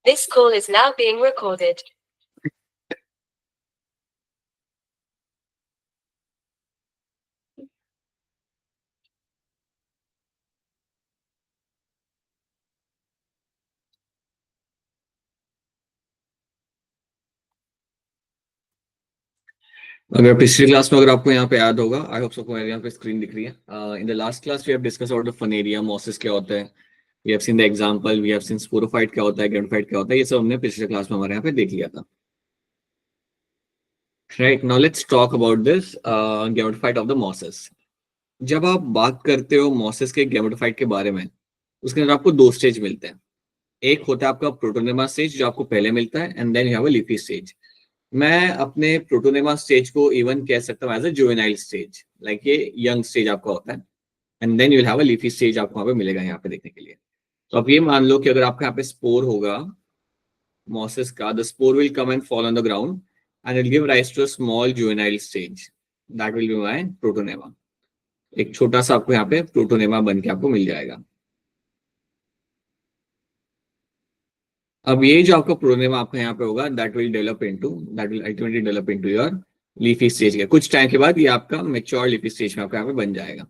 This call is now being recorded. अगर पिछली class में अगर आपको यहाँ पे याद होगा, आई होप सबको यहाँ पे स्क्रीन दिख रही है. In the last class we have discuss about the Funaria, mosses क्या होता है, we have seen the example, we have seen sporophyte क्या होता है, गैमेटोफाइट क्या होता है, ये सब हमने पिछले क्लास में हमारे यहाँ पे देख लिया था. Right, now let's talk about this gametophyte of the mosses. जब आप बात करते हो मॉसिस के गैमेटोफाइट के बारे में, उसके अंदर आपको दो स्टेज मिलते हैं. एक होता है आपका प्रोटोनेमा स्टेज जो आपको पहले मिलता है, and then you have a leafy stage. मैं अपने प्रोटोनेमा स्टेज को इवन कह सकता हूँ as a juvenile stage, like ये यंग स्टेज आपका होता है, and then you will have a leafy stage आपको वहां पे मिलेगा यहाँ पे देखने के लिए. तो आप ये मान लो कि अगर आपके यहाँ पे स्पोर होगा मॉसिस का, the spore will come and fall on the ground and will give rise to a small juvenile stage, that will be my protonema. एक छोटा सा आपको यहाँ पे प्रोटोनेमा बन के आपको मिल जाएगा. अब ये जो आपका प्रोटोनेमा आपका यहाँ पे होगा, that will ultimately develop into your leafy stage. का कुछ टाइम के बाद ये आपका मैच्योर लीफी स्टेज में आपका यहाँ पे बन जाएगा.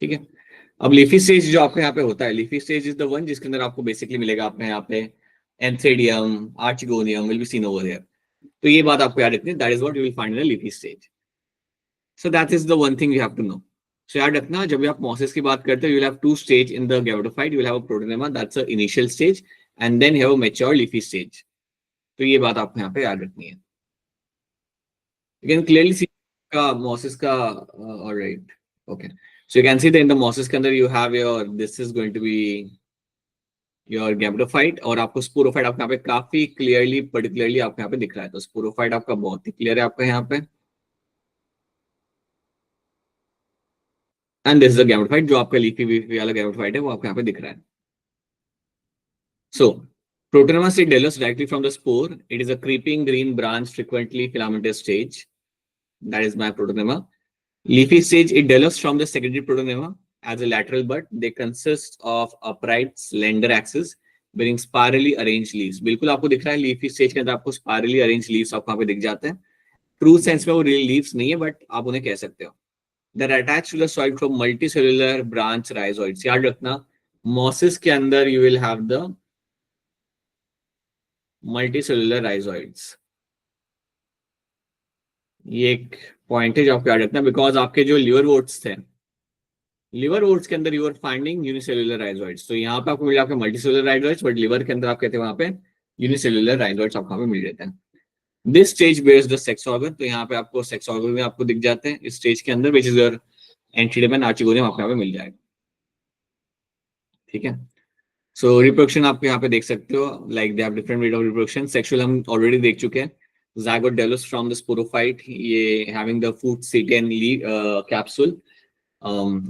ठीक है. अब लीफी स्टेज जो आपके यहाँ पे होता है, leafy stage is the one जिसके अंदर आपको बेसिकली मिलेगा आपके यहाँ पे antheridium, archegonium will be seen over here. तो ये बात आपको याद रखनी है, that is what you will find in the leafy stage. So that is the one thing you have to know. So याद रखना, जब भी आप मॉसिस की बात करते हो, you will have two stage in the gametophyte. You will have a protonema, that's a initial stage, and then you have a mature leafy stage. तो ये बात आपको यहाँ पे याद रखनी है. You can clearly see का मॉसिस का, alright, okay. So you can see that in the mosses के अंदर you have your, this is going to be your gametophyte, और आपको स्पोरोफाइट आपको यहाँ पे काफी क्लियरली पर्टिकुलरली आपको यहाँ पे दिख रहा है. तो स्पोरोफाइट आपका बहुत ही क्लियर है आपका यहाँ पे, and this is the gametophyte जो आपका लीफी वीफी वाला गैमेटोफाइट है, वो आपको यहाँ पे दिख रहा है. So Protonema seed develops directly from the spore. It is a creeping green branch, frequently filamentous stage. That is my Protonema. Leafy stage, it develops from the secondary Protonema as a lateral bud. They consist of upright, slender axis bearing spirally arranged leaves. बिल्कुल आपको दिख रहा है leafy stage के अंदर आपको spirally arranged leaves आपको यहाँ पे दिख जाते हैं. ट्रू सेंस में वो रियल लीव्स नहीं है, बट आप उन्हें कह सकते हो. They are attached to the soil from multicellular branch rhizoids. याद रखना, मॉसिस के अंदर you will have the multicellular rhizoids. ये एक पॉइंट है जो आपको याद रखना, बिकॉज आपके जो लिवर वोट्स थे, लिवर वोट्स के अंदर you are finding unicellular rhizoids. तो यहाँ पे आपको मिल आपके मल्टीसेलुलर राइजोइड्स, बट लिवर के अंदर आप कहते हैं वहां पे यूनिसेलुलर राइजोइड्स आपको वहां पे मिल जाते हैं. This stage based the sex organ. तो यहाँ पे आपको सेक्स ऑर्गन में आपको दिख जाते हैं इस स्टेज के अंदर, which is your antheridium and archegonium आपको यहाँ पे मिल जाएगा. ठीक है. सो रिप्रोडक्शन आपको यहाँ पे देख सकते हो, like they have different rate of reproduction. Sexual हम ऑलरेडी देख चुके हैं. zygote develops from the sporophyte, ये having the foot seten capsule,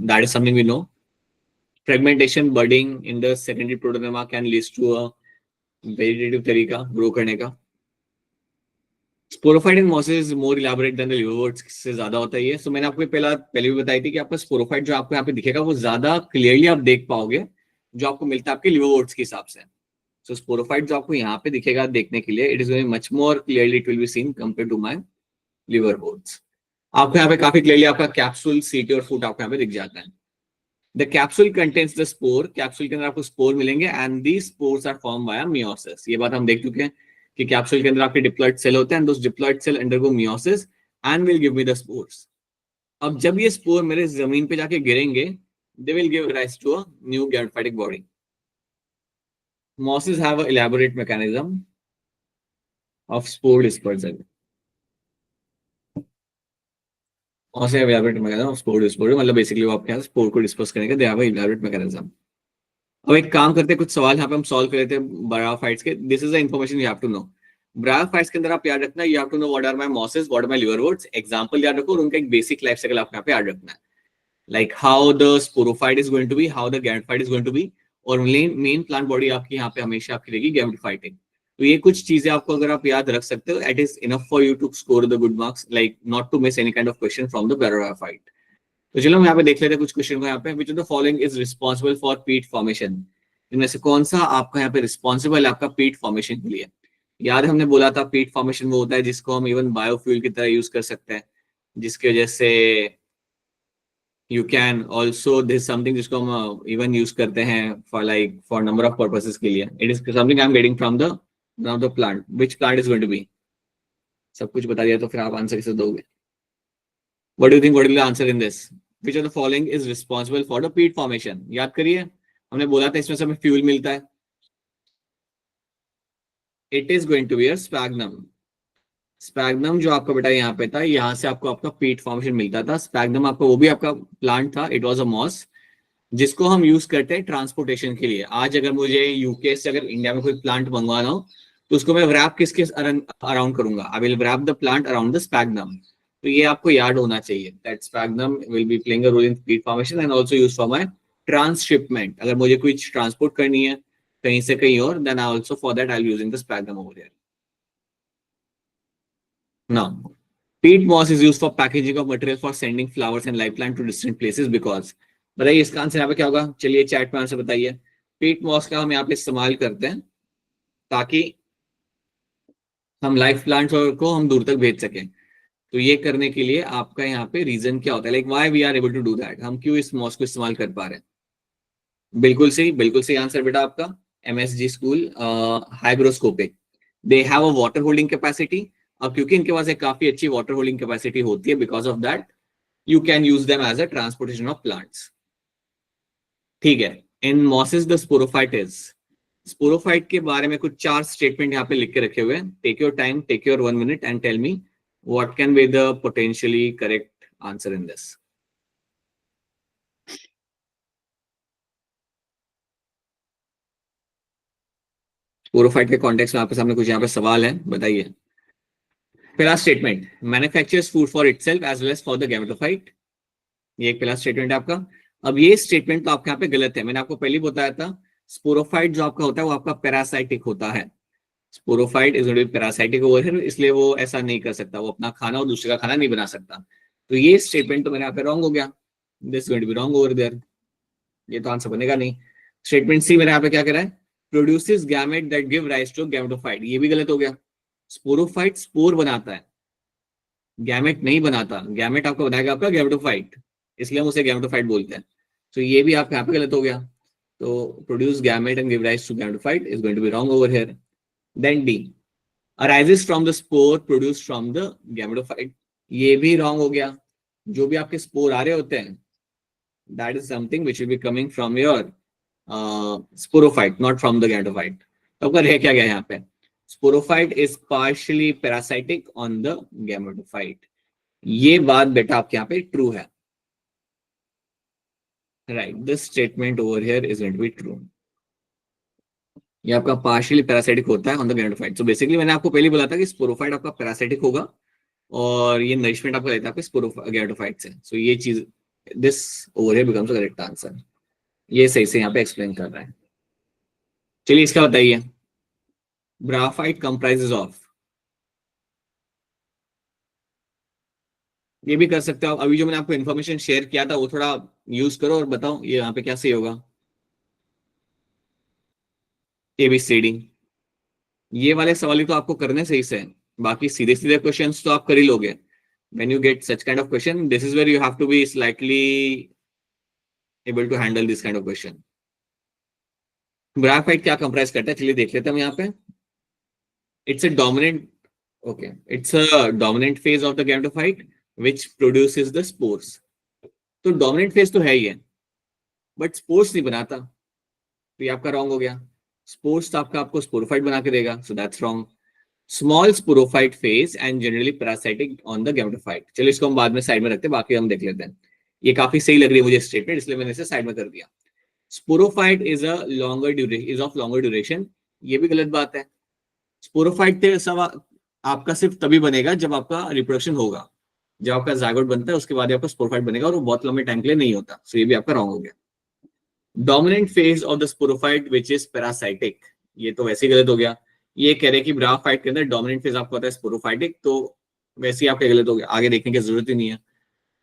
that is something we know. Fragmentation, budding in the secondary protonema can lead to a vegetative तरीका grow करने का. Sporophyte in mosses is more elaborate than the liverworts से ज्यादा होता है ये. सो मैंने आपको पहले भी बताई थी कि आपका स्पोरोफाइट जो आपको यहाँ पे दिखेगा वो ज्यादा क्लियरली आप देख पाओगे जो आपको मिलता है आपके लिवरवर्ट्स के हिसाब से. So sporophyte जो आपको यहाँ पे दिखेगा देखने के लिए, it is going much more clearly it will be seen compared to my liverworts. आपको यहाँ पे काफी क्लियरली आपका कैप्सूल, सीटी और फूट आपको यहाँ पे दिख जाता है. The capsule contains the spore. Capsule के अंदर आपको स्पोर मिलेंगे, and these spores are formed via meiosis. ये बात हम देख चुके हैं कि कैप्सूल के अंदर आपके डिप्लॉइड सेल होते हैं, and those diploid cell undergo meiosis and will give me the spores. अब जब ये स्पोर मेरे जमीन पे जाके गिरेंगे, they will give rise to a new gametophytic body. Mosses have an elaborate mechanism of spore dispersal. Mosses have elaborate mechanism of spore dispersal. मतलब basically वो आपके यहाँ स्पोर को डिस्पर्स करने का they have an elaborate mechanism. अब एक काम करते हैं, कुछ सवाल यहाँ पे हम सॉल्व कर लेते हैं ब्रायोफाइट्स के. This is the information you have to know. Bryophytes के अंदर आप याद रखना, you have to know what are my mosses, what are my liverworts. Example याद रखो और उनका एक बेसिक लाइफ साइकिल आपको यहाँ पे याद रखना है. Like how the sporophyte is going to be, how the gametophyte is going to be, और मेन प्लांट बॉडी आपकी यहाँ पे हमेशा आपकी रहेगी गैमेटोफाइटिक. तो ये कुछ चीजें आपको अगर आप याद रख सकते हो, it is enough for you to score the good marks, like not to miss any kind of question from the bryophyte. तो चलो हम यहाँ पे देख लेते हैं कुछ क्वेश्चन को. यहाँ पे which of the following is responsible for पीट फॉर्मेशन. इनमें से कौन सा आपका यहाँ पे रिस्पॉन्सिबल है आपका पीट फॉर्मेशन के लिए? याद है हमने बोला था पीट फॉर्मेशन वो होता है जिसको हम इवन बायोफ्यूल की तरह यूज कर सकते हैं, जिसकी वजह से you can also this something जिसको हम इवन यूज करते हैं फॉर नंबर ऑफ पर्पसेस के लिए. It is something I am getting from the plant. Which plant is going to be? सब कुछ बता दिया तो फिर आप आंसर कैसे दोगे? What do you think, what will the answer in this? Which of the following is responsible for the पीट फॉर्मेशन? याद करिए, हमने बोला था इसमें से हमें फ्यूल मिलता है. It is going to be a sphagnum. Sphagnum जो आपका बेटा यहाँ पे था, यहाँ से आपको आपका पीट फॉर्मेशन मिलता था. स्पैग्नम आपका वो भी आपका प्लांट था, इट वाज अ मॉस, जिसको हम यूज करते हैं ट्रांसपोर्टेशन के लिए. आज अगर मुझे यूके से अगर इंडिया में कोई प्लांट मंगवाना हो तो उसको मैं व्रैप किसके अराउंड करूंगा? I will wrap the plant around the sphagnum. तो ये आपको याद होना चाहिए that sphagnum will be playing a role in peat formation and also used for my transshipment. अगर मुझे कोई ट्रांसपोर्ट करनी है कहीं से कहीं और, then I also for that I am using the sphagnum over here. Now, peat moss is used for packaging of material for sending flowers and live plant to distant places because. बताइए इसका answer यहाँ पे क्या होगा? चलिए chat में answer बताइए. पीट मॉस का हम यहाँ पे इस्तेमाल करते हैं ताकि हम लाइव प्लांट्स को हम दूर तक भेज सकें. तो ये करने के लिए आपका यहाँ पे रीजन क्या होता है, like why we are able to do that? हम क्यों इस मॉस को इस्तेमाल कर पा रहे हैं? बिल्कुल सही आंसर बेटा आपका. MSG school hygroscopic, they have a water holding capacity. अब क्योंकि इनके पास एक काफी अच्छी वाटर होल्डिंग कैपेसिटी होती है, because of that you can use them as a transportation of plants. ठीक है. In mosses the sporophyte is. Sporophyte के बारे में कुछ 4 स्टेटमेंट यहाँ पे लिख के रखे हुए हैं. Take your time, take your 1 minute and tell me what can be the potentially correct answer in this. Sporophyte के कॉन्टेक्स्ट में आपके सामने कुछ यहाँ पे सवाल है, बताइए. पहला statement, manufactures food for itself as well as for the gametophyte. ये एक पहला स्टेटमेंट है आपका. अब ये स्टेटमेंट तो आपके यहाँ पे गलत है. मैंने आपको पहले बताया था स्पोरोफाइट जो आपका होता है वो आपका पैरासाइटिक होता है. Sporophyte is going to be parasitic over here, इसलिए वो ऐसा नहीं कर सकता, वो अपना खाना और दूसरे का खाना नहीं बना सकता. तो ये स्टेटमेंट तो मेरे यहाँ पे रॉन्ग हो गया. This going to be wrong over there. ये तो आंसर बनेगा नहीं. स्टेटमेंट सी मेरे यहाँ पे क्या कह रहा है? Produces gamete that give rise to gametophyte. ये भी गलत हो गया. स्पोरोफाइट स्पोर बनाता है, गैमेट नहीं बनाता. गैमेट आपको बनाएगा आपका गैमेटोफाइट, इसलिए हम उसे गैमेटोफाइट बोलते हैं. तो ये भी आपके यहाँ पे गलत हो गया. तो produce gamete and give rise to gametophyte is going to be wrong over here. Then D, arises from the spore produced from the gametophyte. ये भी रॉन्ग हो गया. जो भी आपके स्पोर आ रहे होते हैं that is something which will be coming from your sporophyte, not from the gametophyte. तो आपका रह क्या गया यहाँ पे? Sporophyte is partially parasitic on the gametophyte. ये बात बेटा आपके यहाँ पे ट्रू है. Right, this statement over here is going to be true. ये आपका पार्शियली पैरासाइटिक होता है on the gametophyte. So basically मैंने आपको पहले बोला था कि स्पोरोफाइट आपका पैरासाइटिक होगा और ये नरिशमेंट आपका लेता है आपके गैमेटोफाइट से. सो ये चीज, this over here becomes the correct answer. ये सही से यहाँ पे एक्सप्लेन कर रहा है. चलिए इसका बताइए. ब्राफाइट कंप्राइजेस ऑफ. ये भी कर सकते हो. अभी जो मैंने आपको इन्फॉर्मेशन शेयर किया था वो थोड़ा यूज करो और बताओ ये यहाँ पे क्या सही होगा. ABCD. ये वाले सवाल ही तो आपको करने सही से. बाकी सीधे सीधे क्वेश्चंस तो आप कर ही लोगे. When you get such kind of question, this is where you have to be slightly able to handle this kind of question. ब्राफाइट क्या कंप्राइज करता है, चलिए देख लेते हैं हम यहाँ पे. It's a dominant, okay, it's a dominant phase of the gametophyte which produces the spores. तो dominant phase तो है ही है, but spores नहीं बनाता. तो ये आपका रॉन्ग हो गया. स्पोर्स तो आपको स्पोरोफाइट बना के देगा, so that's wrong. Small sporophyte phase and generally parasitic on the gametophyte. चलो इसको हम बाद में साइड में रखते हैं, बाकी हम देख लेते हैं. ये काफी सही लग रही है मुझे स्टेटमेंट, इसलिए मैंने इसे साइड में कर दिया. Sporophyte is a longer duration, is of longer duration. ये भी गलत बात है. स्पोरोफाइट आपका सिर्फ तभी बनेगा जब आपका रिप्रोडक्शन होगा. जब आपका जायगोट बनता है उसके बाद आपका स्पोरोफाइट बनेगा और वो बहुत लंबे टाइम के लिए नहीं होता. सो ये भी आपका रॉन्ग हो गया. Dominant phase of the sporophyte which is parasitic. ये तो वैसे ही गलत हो गया. ये कह रहे कि ब्राफाइट के अंदर डोमिनेंट फेज आपको होता है स्पोरोफाइटिक, तो वैसे ही आपके गलत हो गया. आगे देखने की जरूरत ही नहीं है.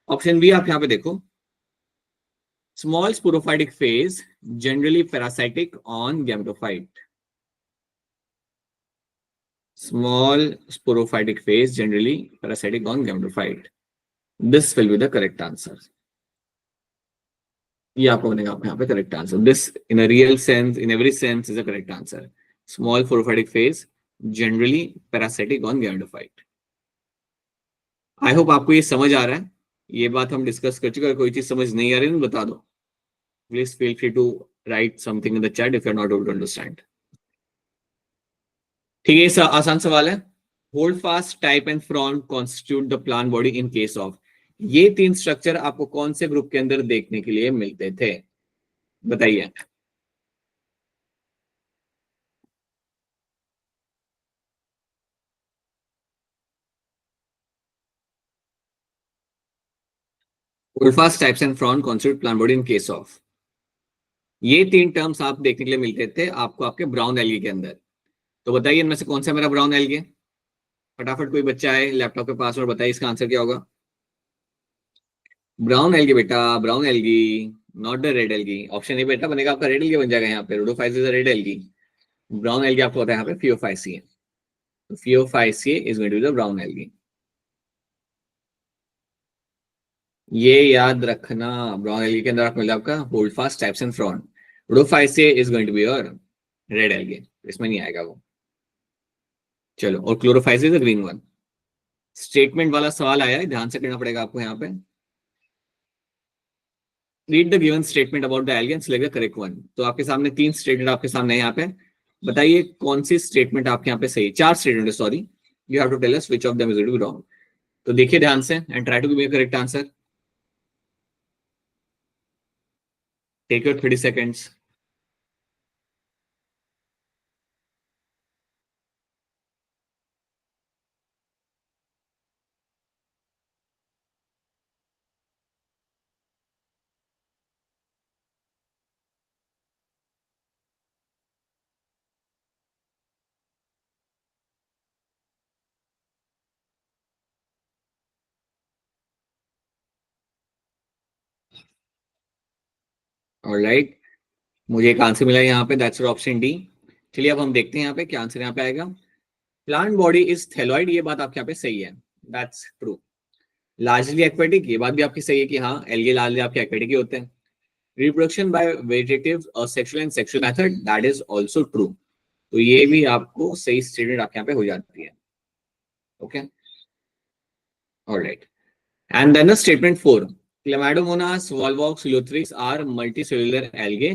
ऑप्शन बी आप यहाँ पे देखो, Small sporophytic phase, generally parasitic on gametophyte. Small sporophytic phase, generally parasitic on gametophyte. This will be the correct answer. ये आपको बनेगा आपको यहाँ पे correct answer. This in a real sense, in every sense is a correct answer. Small sporophytic phase, generally parasitic on gametophyte. I hope आपको ये समझ आ रहा है. ये बात हम डिस्कस कर चुके हैं. कोई चीज समझ नहीं आ रही है तो बता दो. Please feel free to write something in the chat if you are not able to understand. ठीक है, ये आसान सवाल है. Holdfast, type and frond constitute the plant body in case of. ये तीन स्ट्रक्चर आपको कौन से ग्रुप के अंदर देखने के लिए मिलते थे, बताइए. Hold fast, types and frond constitute plan body in case of. ये तीन टर्म्स आप देखने के लिए मिलते थे आपको आपके ब्राउन एल्गी के अंदर. तो बताइए इनमें से कौन सा मेरा ब्राउन एल्गी. फटाफट कोई बच्चा है लैपटॉप के पास और बताइए इसका आंसर क्या होगा. ब्राउन एल्गी बेटा, brown algae, not the red algae. Option A बेटा बनेगा आपका रेड एल्गी बन जाएगा यहाँ पे. Rhodophyceae red algae. Brown algae आपको होता है यहाँ पे फियोफाइसिए. तो Phaeophyceae is going to be the brown algae. ये याद रखना. ब्राउन एल्गी के अंदर आपको मिला आपका hold fast, types and frond. Rhodophyceae is going to be your red algae. इसमें नहीं आएगा वो. चलो, और क्लोरोफाइसिस ग्रीन वन. स्टेटमेंट वाला सवाल आया है, ध्यान से करना पड़ेगा आपको यहाँ पे. Read the given statement about the algae and select the correct one. तो आपके सामने तीन स्टेटमेंट आपके सामने है यहाँ पे. बताइए कौन सी स्टेटमेंट आपके यहाँ पे सही. चार स्टेटमेंट है, sorry. You have to tell us which of them is wrong. तो देखिए ध्यान से and try to give a correct answer. Take your 30 seconds. Alright, मुझे एक आंसर मिला यहाँ पे, दैट्स ऑप्शन डी. चलिए अब हम देखते हैं यहाँ पे क्या आंसर यहाँ पे आएगा. प्लांट बॉडी इज थैलॉइड, ये बात आपके यहाँ पे सही है. That's true. लार्जली एक्वेटिक, ये बात भी आपकी सही है कि हाँ एल्गे लार्जली आपके एक्वेटिक ही होते हैं. रिप्रोडक्शन बाय वेजिटेटिव और sexual and sexual method, that is also true. तो ये भी आपको सही स्टेटमेंट आपके यहाँ पे हो जाती है. Okay, alright. And then the statement 4, Chlamydomonas, Volvox, Ulothrix are multicellular algae.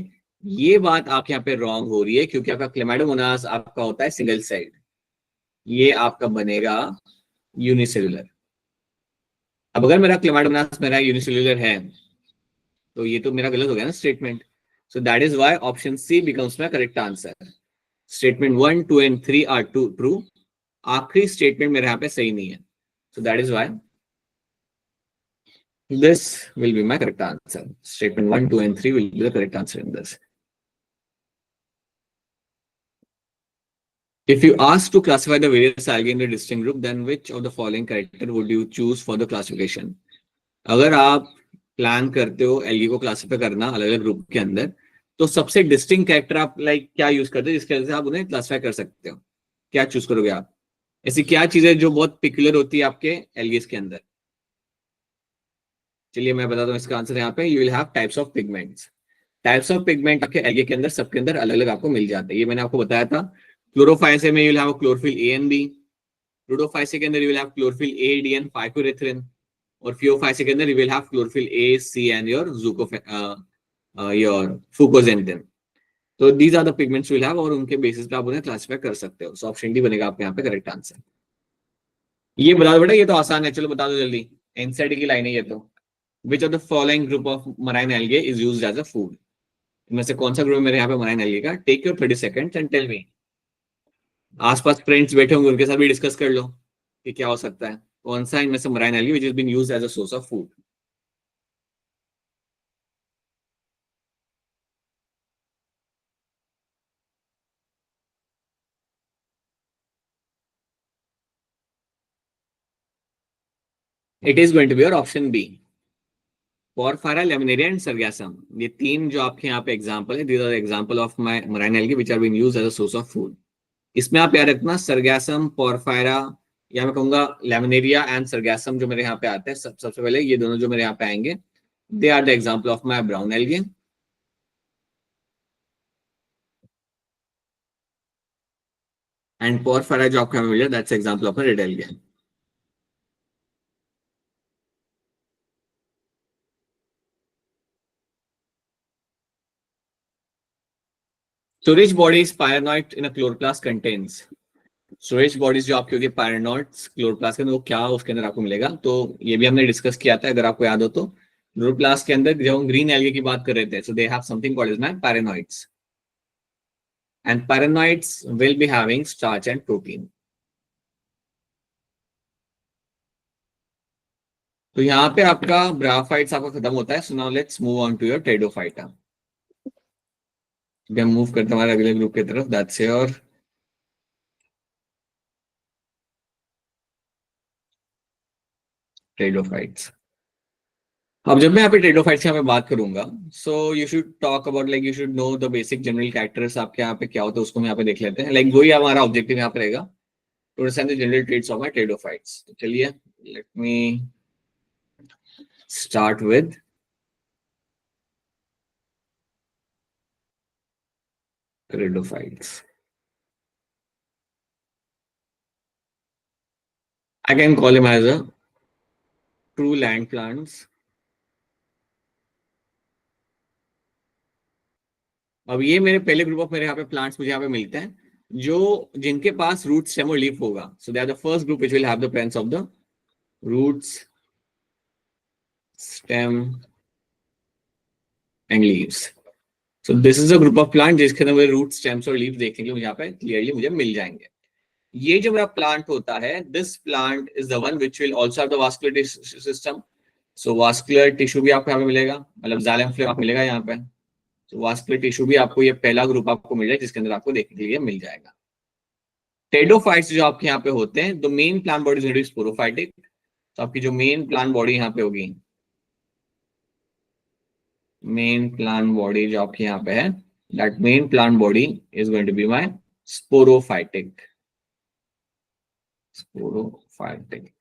ये बात आपके यहाँ पे रॉन्ग हो रही है क्योंकि आपका क्लेमाइडोमोनास आपका होता है सिंगल सेल्ड. ये आपका बनेगा यूनिसेल्युलर. अब अगर मेरा क्लेमाइडोमोनास मेरा यूनिसेल्युलर है तो ये तो मेरा गलत हो गया ना statement. So that is why option C becomes my correct answer. Statement 1, 2 and 3 are true. आखिरी स्टेटमेंट मेरे यहाँ पे सही नहीं है. So that is why this will be my correct answer. Statement 1, 2 and 3 will be the correct answer in this. If you ask to classify the various algae in the distinct group, then which of the following character would you choose for the classification? अगर आप plan करते हो algae को classify करना अलग अलग group के अंदर, तो सबसे डिस्टिंक्ट कैरेक्टर आप लाइक क्या यूज करते हो जिसके वजह से आप उन्हें क्लासिफाई कर सकते हो. क्या चूज करोगे आप? ऐसी क्या चीजें जो बहुत पिकुलर होती है आपके एल्गीज के अंदर? चलिए मैं बताता हूँ इसका आंसर. यहाँ पे you will have types of pigments. Types of pigment आपके एल्गे के अंदर सबके अंदर अलग अलग आपको मिल जाते हैं. ये मैंने आपको बताया था. क्लोरोफाइसे में you will have chlorophyll a and b. Rhodophyceae के अंदर you will have chlorophyll a, d and phycoerythrin. और फियोफाइसे के अंदर you will have chlorophyll a, c and your your fucoxanthin. तो these are the pigments you will have और उनके basis पे आप उन्हें क्लासिफाई कर सकते हो. सो ऑप्शन डी बनेगा आपके यहाँ पे करेक्ट आंसर. ये बता दो बेटा, ये तो आसान है. चलो बता दो जल्दी. एनसीईआरटी की लाइन है ये तो. Which of the following group of marine algae is used as a food. इनमें से कौन सा ग्रुप मेरे यहाँ पे मराइन एल्गे का? Take your 30 seconds and tell me. आसपास फ्रेंड्स बैठे होंगे उनके साथ भी डिस्कस कर लो कि क्या हो सकता है. कौन सा इनमें से marine algae which is been used as a source of food? It is going to be your option B. Porphyra, Laminaria and Sargassum, ये तीन जो आपके यहाँ पे एग्जांपल है, these are example of my marine algae which are being used as a source of food. इसमें आप याद रखना सरगैसम, पोरफायरा, या मैं कहूंगा लैमिनेरिया एंड सरगैसम जो मेरे यहाँ पे आते हैं, सबसे पहले ये दोनों जो मेरे यहाँ पे आएंगे, they are the example of my brown algae. And Porphyra जो आपको यहाँ पे मिल जाए, that's example of red algae. Storage bodies pyrenoid in a chloroplast contains, storage bodies जो आपकी होगी पायरनॉइट्स क्लोरोप्लास्ट के अंदर, वो क्या उसके अंदर आपको मिलेगा, तो ये भी हमने डिस्कस किया था, अगर आपको याद हो तो। क्लोरोप्लास्ट के अंदर जब हम ग्रीन एल्गी की बात कर रहे थे, so they have something called as my pyrenoids, and pyrenoids will be having starch and protein. तो यहाँ पे आपका ब्राफाइट्स आपका खत्म होता है। So now let's move on to your Pteridophyta. हम मूव करते हैं हमारे अगले ग्रुप की तरफ, दैट्स योर टेडोफाइट्स। अब जब मैं यहाँ पे टेडोफाइट्स की यहाँ पे बात करूंगा, सो you should talk about, like you should know the basic general characters आपके यहाँ पे क्या होते हैं, उसको हम यहाँ पे देख लेते हैं। लाइक वही हमारा ऑब्जेक्टिव यहाँ पे रहेगा, to understand the general traits of my pteridophytes. तो चलिए, let me start with pteridophytes. I can call him as a true land plants. अब ये मेरे पहले ग्रुप ऑफ मेरे यहाँ पे प्लांट्स मुझे यहाँ पे मिलते हैं जो जिनके पास रूट स्टेम और लीफ होगा। So they are the first group which will have the presence of the roots, stem and leaves. So this is a group of plant जिसके अंदर मुझे रूट, स्टेम्स और लीव्स देखने के लिए मुझे यहाँ पे क्लियरली मुझे मिल जाएंगे। ये जो मेरा प्लांट होता है, this plant is the one which will also have the vascular system. So vascular tissue भी आपको यहाँ पे मिलेगा, मतलब जाइलम फ्लेम आपको मिलेगा यहाँ पे। तो वास्कुलर टिश्यू भी आपको, ये पहला ग्रुप आपको मिल जाएगा जिसके अंदर आपको देखने के लिए मिल जाएगा। टेडोफाइट्स जो आपके यहाँ पे होते हैं, the main plant body is sporophytic. तो आपकी जो मेन प्लांट बॉडी यहाँ पे होगी, मेन प्लांट बॉडी जो आपके यहाँ पे है, that main plant body is going to be my sporophytic, sporophytic.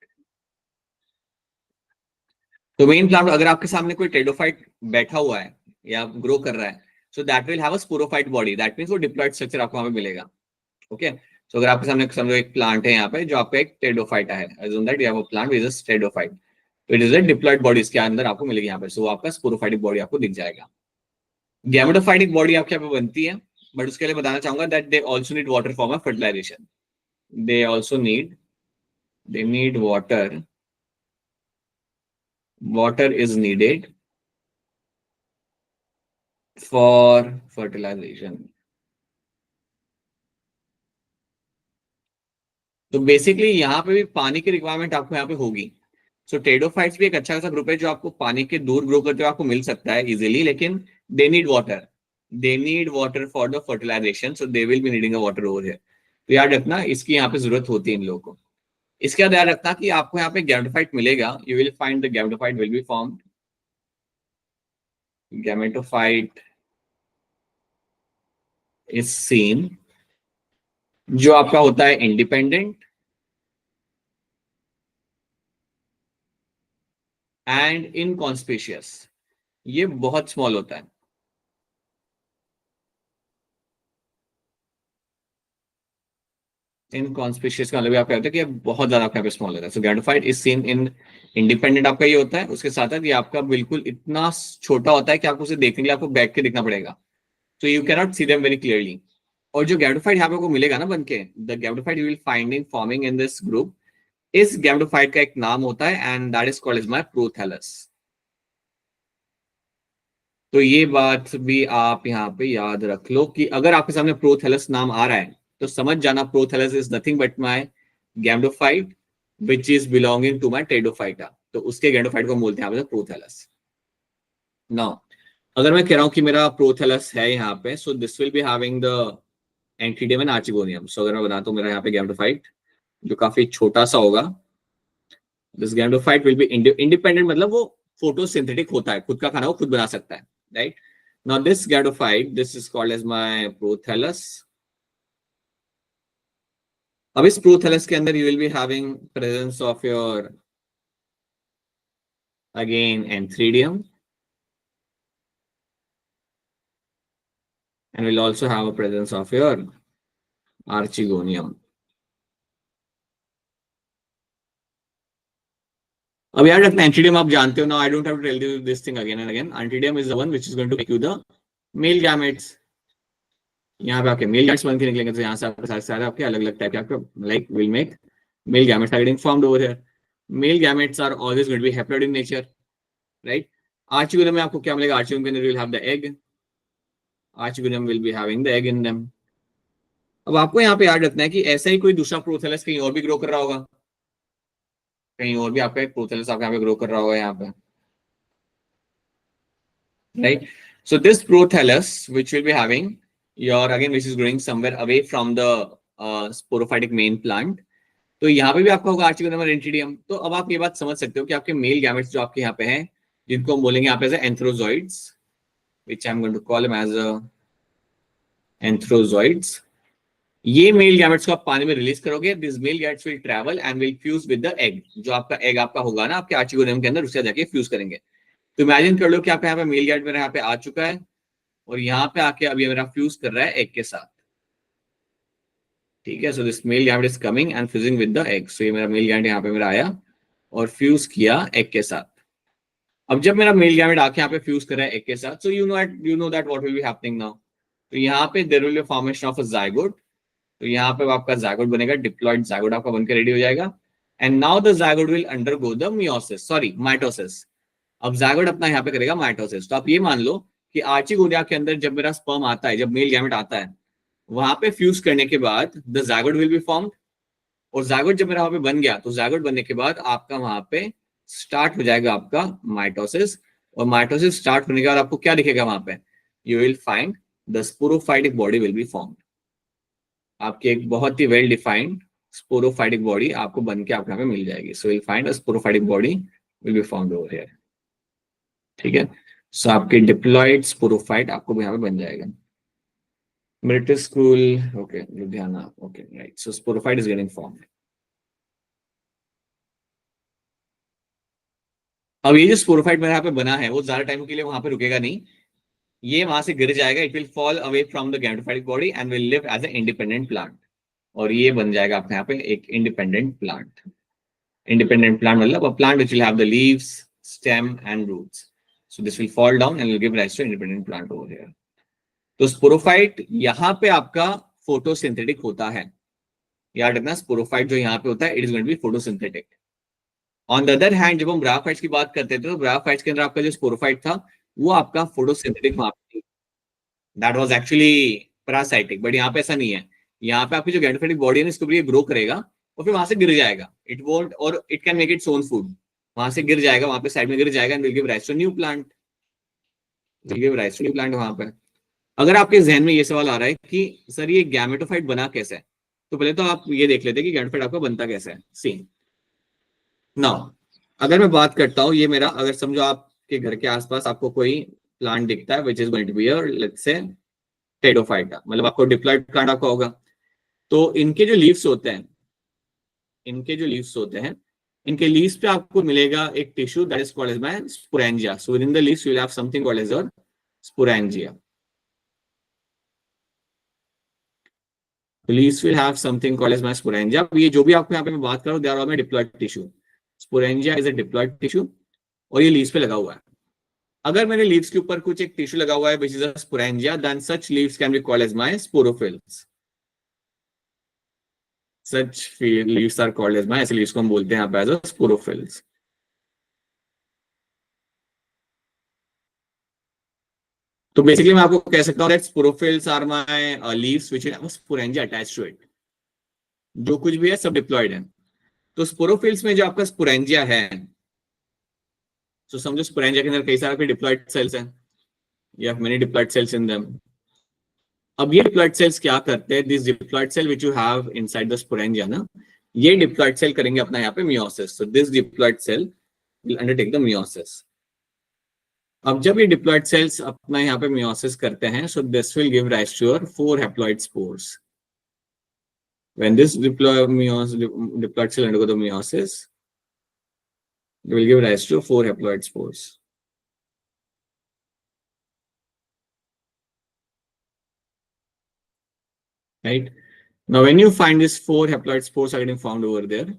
तो मेन प्लांट, अगर आपके सामने कोई टेडोफाइट बैठा हुआ है या ग्रो कर रहा है, so that will have a sporophyte body, that means वो डिप्लॉयड स्ट्रक्चर आपको वहां पे मिलेगा। ओके, सो अगर आपके सामने समझो एक प्लांट है यहाँ पे जो आपका एक टेडोफाइटा है, assume that you have a plant with a pteridophyte, so it is a diploid body, इसके अंदर आपको मिलेगी यहाँ पे, सो आपका स्पोरोफाइटिक बॉडी आपको दिख जाएगा। गैमेटोफाइटिक बॉडी आपके यहाँ पे बनती है, बट उसके लिए बताना चाहूंगा that they also need water for fertilization. They also need, they need water, water is needed for fertilization. तो बेसिकली यहाँ पे भी पानी की रिक्वायरमेंट आपको यहाँ पे होगी। सो टेडोफाइट्स भी एक अच्छा खासा ग्रुप है जो आपको पानी के दूर ग्रो करते हुए आपको मिल सकता है इजीली, लेकिन they need water, they need water for the fertilization, so they will be needing a water over here. तो याद रखना इसकी यहाँ पे जरूरत होती है इन लोगों को। इसके बाद याद रखना कि आपको यहाँ पे गैमेटोफाइट मिलेगा, you will find the gametophyte will be formed, gametophyte is scene, जो आपका होता है इंडिपेंडेंट एंड इनकॉन्स्पिशियस, ये बहुत स्मॉल होता है। इनकॉन्स्पिशियस का मतलब आपका होता है कि ये बहुत ज्यादा आपका स्मॉल होता है। So gametophyte is seen in independent आपका ये होता है, उसके साथ साथ ये आपका बिल्कुल इतना छोटा होता है कि आपको उसे देखने के लिए आपको बैठ के देखना पड़ेगा, so you cannot see them very clearly। और जो गैमेटोफाइट यहाँ पे को मिलेगा ना बनके, the gametophyte you will finding forming in this group, इस गैमेटोफाइट का एक नाम होता है and that is called as my prothallus. तो ये बात भी आप यहाँ पे याद रख लो कि अगर आपके सामने प्रोथैलस नाम आ रहा है तो समझ जाना prothallus is nothing but my gametophyte which is belonging to my pteridophyta. तो उसके गैमेटोफाइट को बोलते हैं प्रोथैलस। नाउ अगर मैं कह रहा हूँ कि मेरा प्रोथैलस है यहाँ पे, so this will be having the antheridium and archegonium. सो अगर मैं बताता हूँ मेरा यहाँ पे गैमेटोफाइट जो काफी छोटा सा होगा, this gametophyte will be independent, मतलब वो फोटोसिंथेटिक होता है, खुद का खाना वो खुद बना सकता है, right? Now this gametophyte, this is called as my prothallus. अब इस प्रोथैलस के अंदर you will be having presence of your again antheridium, and will also have a presence of your archegonium. अब याद रखना एंटीडियम आप जानते हो ना, I don't have to tell you this thing again and again. Antheridium is the one which is going to make you the male gametes. यहाँ पे आपके मेल गैमेट्स बन के निकलेंगे, तो यहाँ से आपके सारे आपके अलग अलग टाइप के आपके like will make male gametes are getting formed over here. Male gametes are always going to be haploid in nature, right? Archegonium में आपको क्या मिलेगा? आर्चिगोनियम के अंदर will have the egg. Archegonium will be having the egg in them. अब आपको यहाँ पे याद रखना है कि ऐसा ही कोई दूसरा प्रोथैलस कहीं और भी ग्रो कर रहा होगा, कहीं और भी आपका एक प्रोथैलस आपका यहाँ पे ग्रो कर रहा होगा यहाँ पे, right? So this prothallus which will be having your again which is growing somewhere away from the sporophytic main plant, तो यहाँ पे भी आपका होगा आर्चिगोनियम और एंटीडियम. तो अब आप ये बात समझ सकते हो कि आपके मेल गैमेट्स जो आपके यहाँ पे हैं, जिनको हम बोलेंगे यहाँ पे as antherozoids, which I'm going to call them as antherozoids. ये मेल गैमेट्स को आप पानी में रिलीज करोगे, this male gametes will travel and will fuse with the egg. जो आपका एग आपका होगा ना आपके आर्चिगोनियम के अंदर, उससे जाके फ्यूज करेंगे. तो इमेजिन कर लो कि आपका यहाँ पे मेल गैमेट मेरा यहाँ पे आ चुका है और यहाँ पे आके अब ये मेरा फ्यूज कर रहा है एग के साथ, ठीक है? So this male gamete is coming and fusing with the egg. So ये मेरा मेल गैमेट यहाँ पे मेरा आया और फ्यूज किया एग के साथ. अब जब मेरा मेल गैमेट आके यहाँ पे फ्यूज कर रहा है एग के साथ, so you know that what will be happening now. तो यहाँ पे there will be formation of a zygote. तो यहाँ पे आपका जायगोट बनेगा, डिप्लॉइड जायगोट आपका बनकर रेडी हो जाएगा. And now the zygote will undergo the meiosis, sorry mitosis. अब जायगोट अपना यहाँ पे करेगा माइटोसिस. तो आप ये मान लो कि आर्चिगोनिया के अंदर जब मेरा स्पर्म आता है, जब मेल गैमेट आता है, वहां पे फ्यूज करने के बाद the zygote will be formed. और जायगोट जब मेरा वहां पे बन गया, तो जायगोट बनने के बाद आपका वहां पे स्टार्ट हो जाएगा आपका माइटोसिस. और माइटोसिस स्टार्ट होने के बाद आपको क्या दिखेगा वहां पे? You will find the sporophytic body will be formed. आपकी एक बहुत ही वेल डिफाइंड स्पोरोफाइटिक बॉडी आपको बन के आपके यहाँ पे मिल जाएगी. So will find a sporophytic body will be formed over here, ठीक है? सो आपके डिप्लॉइड स्पोरोफाइट आपको यहाँ पे बन जाएगा. British school, okay, Ludhiana, okay, right. So sporophyte is getting formed. अब ये जो स्पोरोफाइट मेरे यहाँ पे बना है वो ज्यादा टाइम के लिए वहां पे रुकेगा नहीं, ये वहां से गिर जाएगा. It will fall away from the gametophytic body and will live as a independent plant. और ये बन जाएगा आपके यहाँ पे एक इंडिपेंडेंट प्लांट. इंडिपेंडेंट प्लांट मतलब a plant which will have the leaves, stem and roots. So this will fall down and will give rise to independent plant over here. तो स्पोरोफाइट यहाँ पे आपका फोटोसिंथेटिक होता है. याद रखना स्पोरोफाइट जो यहाँ पे होता है, it is going to be photosynthetic. On the other hand जब हम ब्रायोफाइट्स की बात करते थे, तो ब्रायोफाइट्स के अंदर आपका जो स्पोरोफाइट था वो आपका फोटोसिंथेटिक वहां पे, that was actually parasitic. But यहाँ पे ऐसा नहीं है. यहाँ पे आपकी जो गैमेटोफाइटिक बॉडी है ना, इसके ऊपर ये ग्रो करेगा और फिर वहां से गिर जाएगा. इट वोंट, और it can make its own food. वहां से गिर जाएगा, वहां पे साइड में गिर जाएगा and will give rise to new plant. Will give rise to new plant वहां पे. अगर आपके जहन में ये सवाल आ रहा है कि सर ये गैमेटोफाइट बना कैसे है, तो पहले तो आप ये देख लेते हैं कि गैमेटोफाइट आपका बनता कैसे है. सी नाउ अगर मैं बात करता हूँ, ये मेरा, अगर समझो आपके घर के आसपास आपको कोई प्लांट दिखता है which is going to be let's say pteridophyta, मतलब आपको डिप्लॉइड प्लांट आपका होगा. तो इनके जो लीव्स होते हैं, इनके लीव्स पे आपको मिलेगा एक tissue that is called as by sporangia. So within the leaves you will have something called as your sporangia. Leaves will have something called as by sporangia. ये जो भी आपको यहाँ पे मैं बात कर रहा हूँ, they are all my diploid tissue. Sporangia is a diploid tissue और ये लीव्स पे लगा हुआ है. अगर मेरे लीव्स के ऊपर कुछ एक टिश्यू लगा हुआ है which is a sporangia, then such leaves can be called as my sporophylls. Such leaves are called as, ऐसे leaves को हम बोलते हैं यहाँ पे as a sporophylls. तो बेसिकली मैं आपको कह सकता हूँ that sporophylls are my leaves which have a sporangia attached to it. जो कुछ भी है सब डिप्लॉइड है. तो स्पोरोफिल्स में जो आपका स्पोरेंजिया है, तो समझो स्पोरेंजिया के अंदर कई सारे डिप्लॉइड सेल्स हैं. You have many diploid cells in them. अब ये डिप्लॉइड सेल्स क्या करते हैं? This diploid cell which you have inside the sporangia ना, ये डिप्लॉइड सेल करेंगे अपना यहाँ पे meiosis. So this diploid cell will undertake the meiosis. अब जब ये डिप्लॉयड सेल्स अपना यहाँ पे मियोसिस करते हैं, so this will give rise to your 4 haploid spores. When this diploid cell undergo the meiosis, it will give rise to 4 haploid spores. Right? Now, when you find these 4 haploid spores are getting found over there,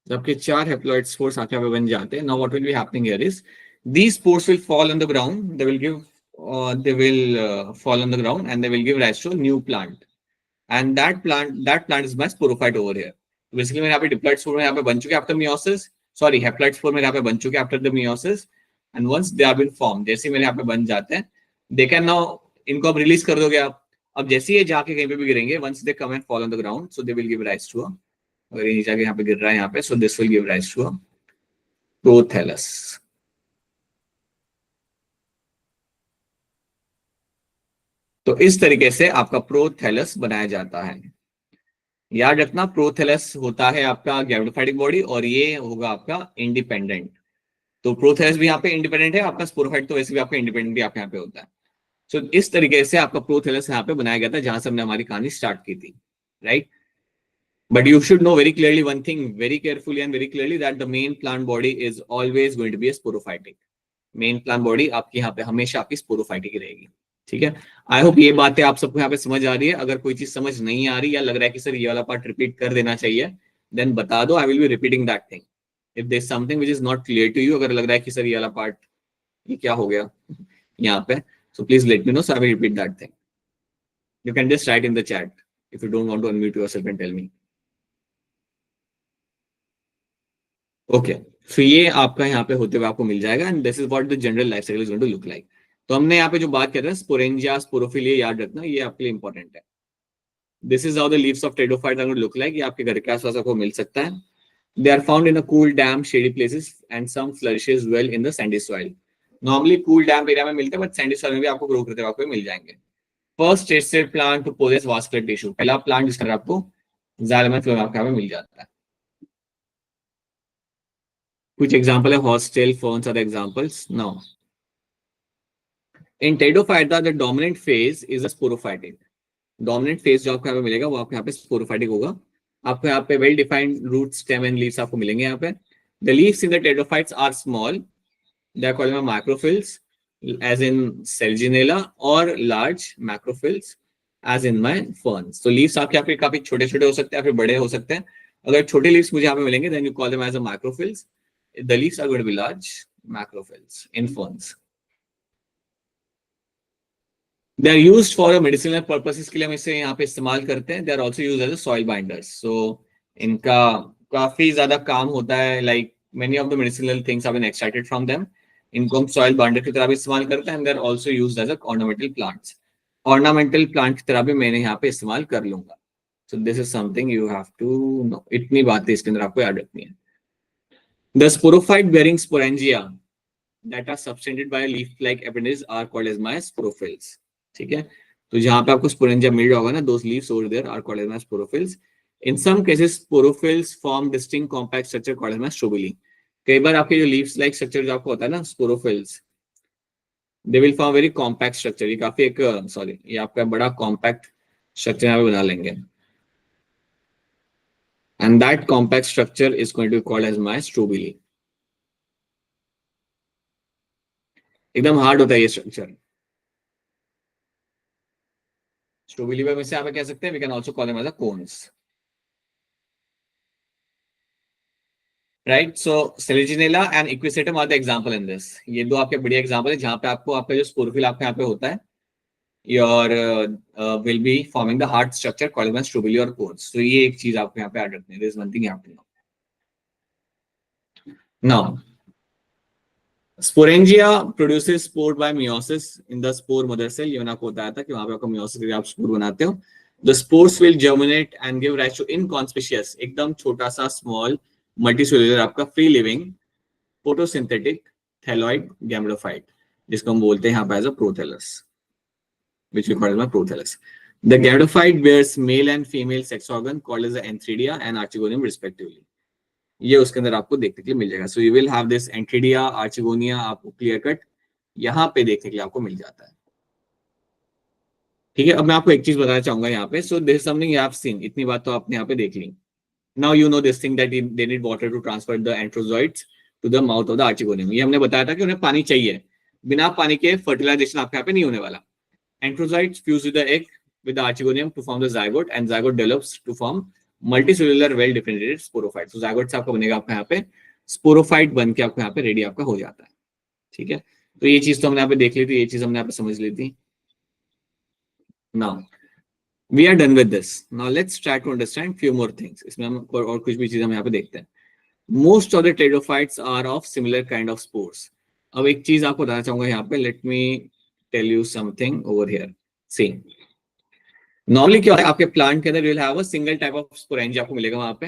आपके 4 haploid spores आके यहाँ पे बन जाते हैं. Now, what will be happening here is these spores will fall on the ground. They will fall on the ground and they will give rise to a new plant. And that plant is my sporophyte over here. Basically, मेरे यहाँ पे diploid spore यहाँ पे बन चुके after meiosis. Sorry, haploid spore मेरे यहाँ पे बन चुके after the meiosis. And once they have been formed, जैसे मेरे यहाँ पे बन जाते हैं, they can now इनको अब रिलीज कर दोगे आप. अब जैसे ये जाके कहीं पे भी गिरेंगे, once they come and fall on the ground, so they will give rise to a, अगर ये जाके यहाँ पे गिर रहा है यहाँ पे, so this will give rise to a prothallus. तो इस तरीके से आपका प्रोथैलस बनाया जाता है. याद रखना, प्रोथैलस होता है आपका गैमेटोफाइटिक बॉडी और ये होगा आपका इंडिपेंडेंट. तो प्रोथैलस भी यहाँ पे इंडिपेंडेंट है, आपका स्पोरोफाइट तो वैसे भी आपका इंडिपेंडेंट भी आपके यहाँ पे होता है. सो इस तरीके से आपका प्रोथैलस यहाँ पे बनाया गया था, जहां से हमने हमारी कहानी स्टार्ट की थी. Right? But you should know very clearly one thing, very carefully and very clearly, that the main plant body is always going to be sporophytic. Main plant body आपकी यहाँ पे हमेशा आपकी स्पोरोफाइटिक रहेगी. ठीक है? आई होप ये बातें आप सबको यहाँ पे समझ आ रही है. अगर कोई चीज समझ नहीं आ रही या लग रहा है कि सर ये वाला पार्ट रिपीट कर देना चाहिए, देन बता दो. I will be repeating that thing if there is something which is not clear to you. अगर लग रहा है कि सर ये वाला पार्ट ये क्या हो गया यहाँ पे, so please let me know, so I will repeat that thing. You can just write in the chat if you don't want to unmute yourself and tell me. Okay, so ये आपका यहाँ पे होते हुए आपको मिल जाएगा, and this is what the general life cycle is going to look like. तो हमने यहाँ पे जो बात कर रहे हैं स्पोरेंजिया, स्पोरोफिल, ये याद रखना, ये आपके लिए इंपॉर्टेंट है. This is how the leaves of pteridophytes are going to look like. ये आपके घर के आसपास आपको मिल सकता है. They are found in a cool, damp, shady places, and some flourishes well in the sandy soil. Normally cool damp area में मिलते हैं, बट सैंडी सॉइल में भी आपको ग्रो करते हुए आपको मिल जाएंगे. First tested plant to possess vascular tissue, पहला प्लांट जिसका आपको ज़ाइलम फ्लोएम आपके यहाँ पे मिल जाता है. कुछ एग्जांपल है, horsetails, ferns are examples. Now in pteridophyta the dominant phase is a sporophytic. Dominant phase जो आपको यहाँ पे मिलेगा वो आपको यहाँ पे स्पोरोफाइटिक होगा. आपको यहाँ पे well defined root, stem and leaves आपको मिलेंगे यहाँ पे. The leaves in the pteridophytes are small. They are called macrophylls, as in Selginella, or large macrophylls, as in my ferns. So leaves आपके यहाँ पे काफी छोटे छोटे हो सकते हैं, फिर बड़े हो सकते हैं. अगर छोटे leaves मुझे यहाँ पे मिलेंगे, then you call them as a macrophylls. The leaves are going to be large macrophylls in ferns. They are used for medicinal purposes के लिए हम इसे यहाँ पे इस्तेमाल करते हैं. They are also used as a soil binders. So इनका काफी ज्यादा काम होता है. Like many of the medicinal things have been extracted from them. इनको हम सॉइल बाइंडर की तरह भी इस्तेमाल करते हैं. And they are also used as a ornamental plants. Ornamental plant की तरह भी मैंने यहाँ पे इस्तेमाल कर लूंगा. So this is something you have to know. इतनी बातें इसके अंदर आपको याद रखनी है. The sporophyte bearing sporangia that are subtended by leaf like appendage are called as my sporophylls. ठीक है? तो जहां पे आपको स्पोरेंजिया मिल रहा होगा ना, those leaves over there are called as my sporophylls. In some cases sporophylls form distinct compact structure called as my strobili. कई बार आपके जो लीव्स लाइक स्ट्रक्चर जो आपको होता है ना sporophylls, they will form very compact structure. ये काफी एक ये आपका बड़ा कॉम्पैक्ट स्ट्रक्चर यहाँ पे बना लेंगे. And that compact structure is going to be called as my strobili. एकदम हार्ड होता है ये स्ट्रक्चर. स्ट्रोबिली में से आप कह सकते हैं, we can also call them as a cones. Right? So selaginella and equisetum are the example in this. ये दो आपके बढ़िया एग्जांपल है जहां पे आपको आपका जो स्पोरोफिल आपके यहाँ पे होता है, your will be forming the hard structure called as strobili और कोन्स. तो ये एक चीज आपको यहाँ पे ऐड रखनी है. This is one thing you have to know. Now sporangia produces spore by meiosis in the spore mother cell. ये मैंने आपको बताया था कि वहां पे आपको मियोसिस के आप स्पोर बनाते हो. The spores will germinate and give rise to inconspicuous, एकदम छोटा सा स्मॉल मल्टीसेलुलर आपका free living photosynthetic thalloid gametophyte, जिसको हम बोलते हैं यहाँ पे as a prothallus, which we call as prothallus. The gametophyte bears male and female sex organ called as the antheridia and archegonium respectively. ये उसके अंदर आपको देखने के लिए मिल जाएगा. So you will have this antheridia, archegonia आपको क्लियर कट यहाँ पे देखने के लिए आपको मिल जाता है. ठीक है, अब मैं आपको एक चीज बताना चाहूंगा यहाँ पे. So this is something you have seen. इतनी बात तो आपने यहाँ पे देख ली. Now you know this thing that they need water to transfer the anthrozoids to the mouth of the archegonium. ये हमने बताया था कि उन्हें पानी चाहिए. बिना पानी के फर्टिलाइजेशन आपके यहाँ पे नहीं होने वाला. Anthrozoids fuse with the egg with the archegonium to form the zygote, and zygote develops to form multicellular well-differentiated sporophyte. So zygote से आपका बनेगा आपका यहाँ पे स्पोरोफाइट बन के आपको यहाँ पे रेडी आपका हो जाता है. ठीक है, तो ये चीज तो हमने यहाँ पे देख ली थी, ये चीज हमने यहाँ पे समझ ली थी. Now we are done with this. Now let's try to understand few more things. इसमें हम और कुछ भी चीजें हम यहाँ पे देखते हैं. Most of the pteridophytes are of similar kind of spores. अब एक चीज आपको बताना चाहूंगा यहाँ पे. Let me tell you something over here. See, normally क्या होता है आपके प्लांट के अंदर you will have a single type of sporangia आपको मिलेगा वहां पे,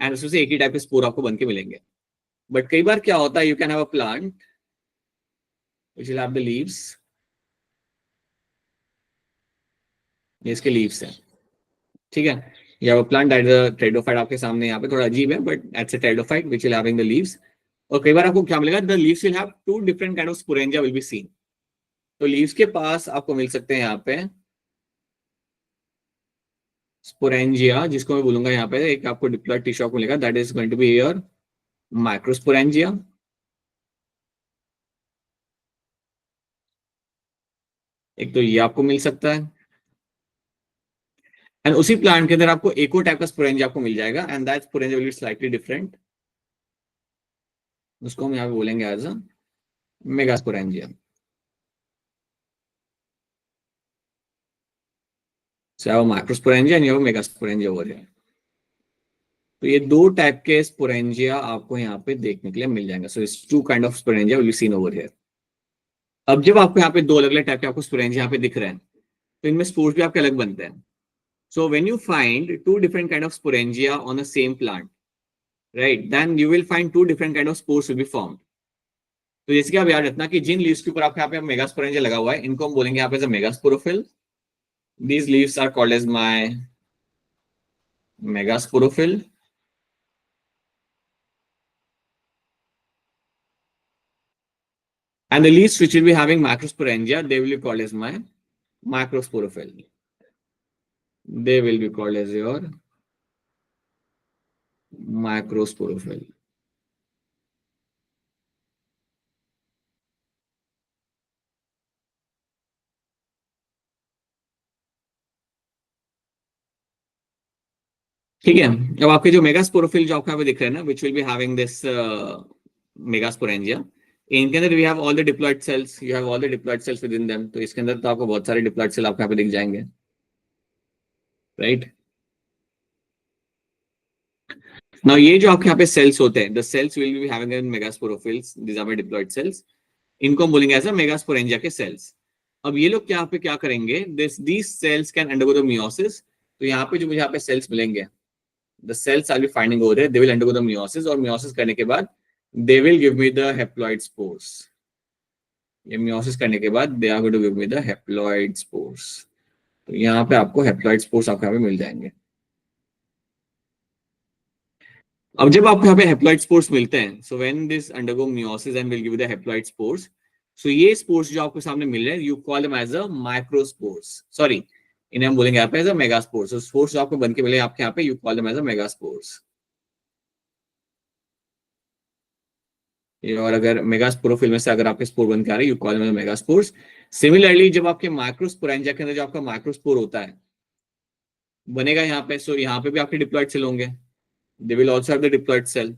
and उसमें से एक ही टाइप के स्पोर आपको बन के मिलेंगे. बट कई बार क्या होता है, you can have a plant which will have the leaves. ये इसके leaves हैं, ठीक है. You have a plant that is a pteridophyte आपके सामने यहाँ पे थोड़ा अजीब है, but that's a pteridophyte which will having the leaves. और कई बार आपको क्या मिलेगा, the leaves will have two different kind of sporangia will be seen. तो लीव्स के पास आपको मिल सकते हैं यहाँ पे स्पोरेंजिया, जिसको मैं बोलूंगा यहाँ पे एक आपको डिप्लॉयड टिश्यू आपको मिलेगा, that is going to be your microsporangia. एक तो ये आपको मिल सकता है, एंड उसी प्लांट के अंदर आपको एक और टाइप का स्पोरेंजिया आपको मिल जाएगा, and that sporangia will be slightly different. उसको हम यहाँ पे बोलेंगे as a megasporangia. So I have a macrosporangia and you have a megasporangia over here. तो ये दो टाइप के स्पोरेंजिया आपको यहाँ पे देखने के लिए मिल जाएंगे. So it's two kind of sporangia will be seen over here. अब जब आपको यहाँ पे दो अलग अलग टाइप के आपको स्पोरेंजिया यहाँ पे दिख रहे हैं, तो इनमें स्पोर्स भी आपके अलग बनते हैं. So when you find two different kind of sporangia on a same plant, right, then you will find two different kind of spores will be formed. तो जैसे कि आप याद रखना कि जिन लीव्स के ऊपर आपके यहाँ पे मेगास्पोरेंजिया लगा हुआ है, इनको हम बोलेंगे यहाँ पे megasporophyll. These leaves are called as my megasporophyll. And the leaves which will be having macrosporangia, they will be called as my microsporophyll. They will be called as your microsporophyll. ठीक है, अब आपके जो मेगास्पोरोफिल जो आपको यहाँ पे दिख रहे हैं ना, which will be having this megasporangia, इनके अंदर we have all the diploid cells. You have all the diploid cells within them. तो इसके अंदर तो आपको बहुत सारे diploid cells आपको यहाँ पे दिख जाएंगे, right? Now ये जो आपके यहाँ पे cells होते हैं, the cells will be having in megasporophylls. These are my diploid cells. इनको हम बोलेंगे ऐसा मेगास्पोरेंजिया के cells. अब ये लोग यहाँ पे क्या करेंगे, these cells can undergo the meiosis. तो यहाँ पे जो मुझे यहाँ पे cells मिलेंगे, the cells I'll be finding over there, they will undergo the meiosis, और meiosis करने के बाद they will give me the haploid spores. ये meiosis करने के बाद they are going to give me the haploid spores. तो यहाँ पे आपको haploid spores आपको यहाँ पे मिल जाएंगे. अब जब आपको यहाँ पे haploid spores मिलते हैं, so when this undergo meiosis and will give you the haploid spores, so ये spores जो आपको सामने मिल रहे हैं, you call them as a microspores. Sorry, इन्हें हम बोलेंगे यहाँ पे as a megaspores. So spores जो आपको बन के मिले आपके यहाँ पे, you call them as a megaspores. और अगर मेगास्पोरोफिल में से अगर आपके स्पोर बन के आ रहे, you call them as a megaspores. Similarly, जब आपके माइक्रोस्पोरेंजिया के अंदर जो आपका माइक्रोस्पोर होता है बनेगा यहाँ पे, सो यहाँ पे भी आपके डिप्लॉयड सेल होंगे. They will also have the diploid cell.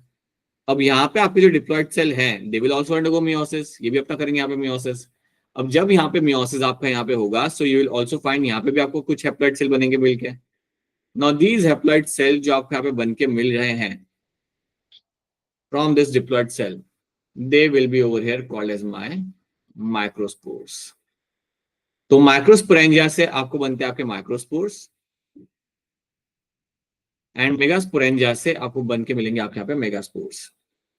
अब यहाँ पे आपके जो डिप्लॉयड सेल हैं, they will also undergo meiosis. ये भी अपना करेंगे यहाँ पे meiosis. अब जब यहाँ पे meiosis आपका यहाँ पे होगा, so you will also find यहाँ पे भी आपको कुछ haploid सेल बनेंगे मिलके. Now these haploid cells जो आपको यहाँ पे बन के मिल रहे हैं from this diploid cell, they will be over here called as my microspores. तो माइक्रोस्पोरेंजिया से आपको बनते हैं आपके माइक्रोस्पोर्स, एंड मेगास्पोरेंजिया से आपको बन के मिलेंगे आपके यहाँ पे मेगास्पोर्स.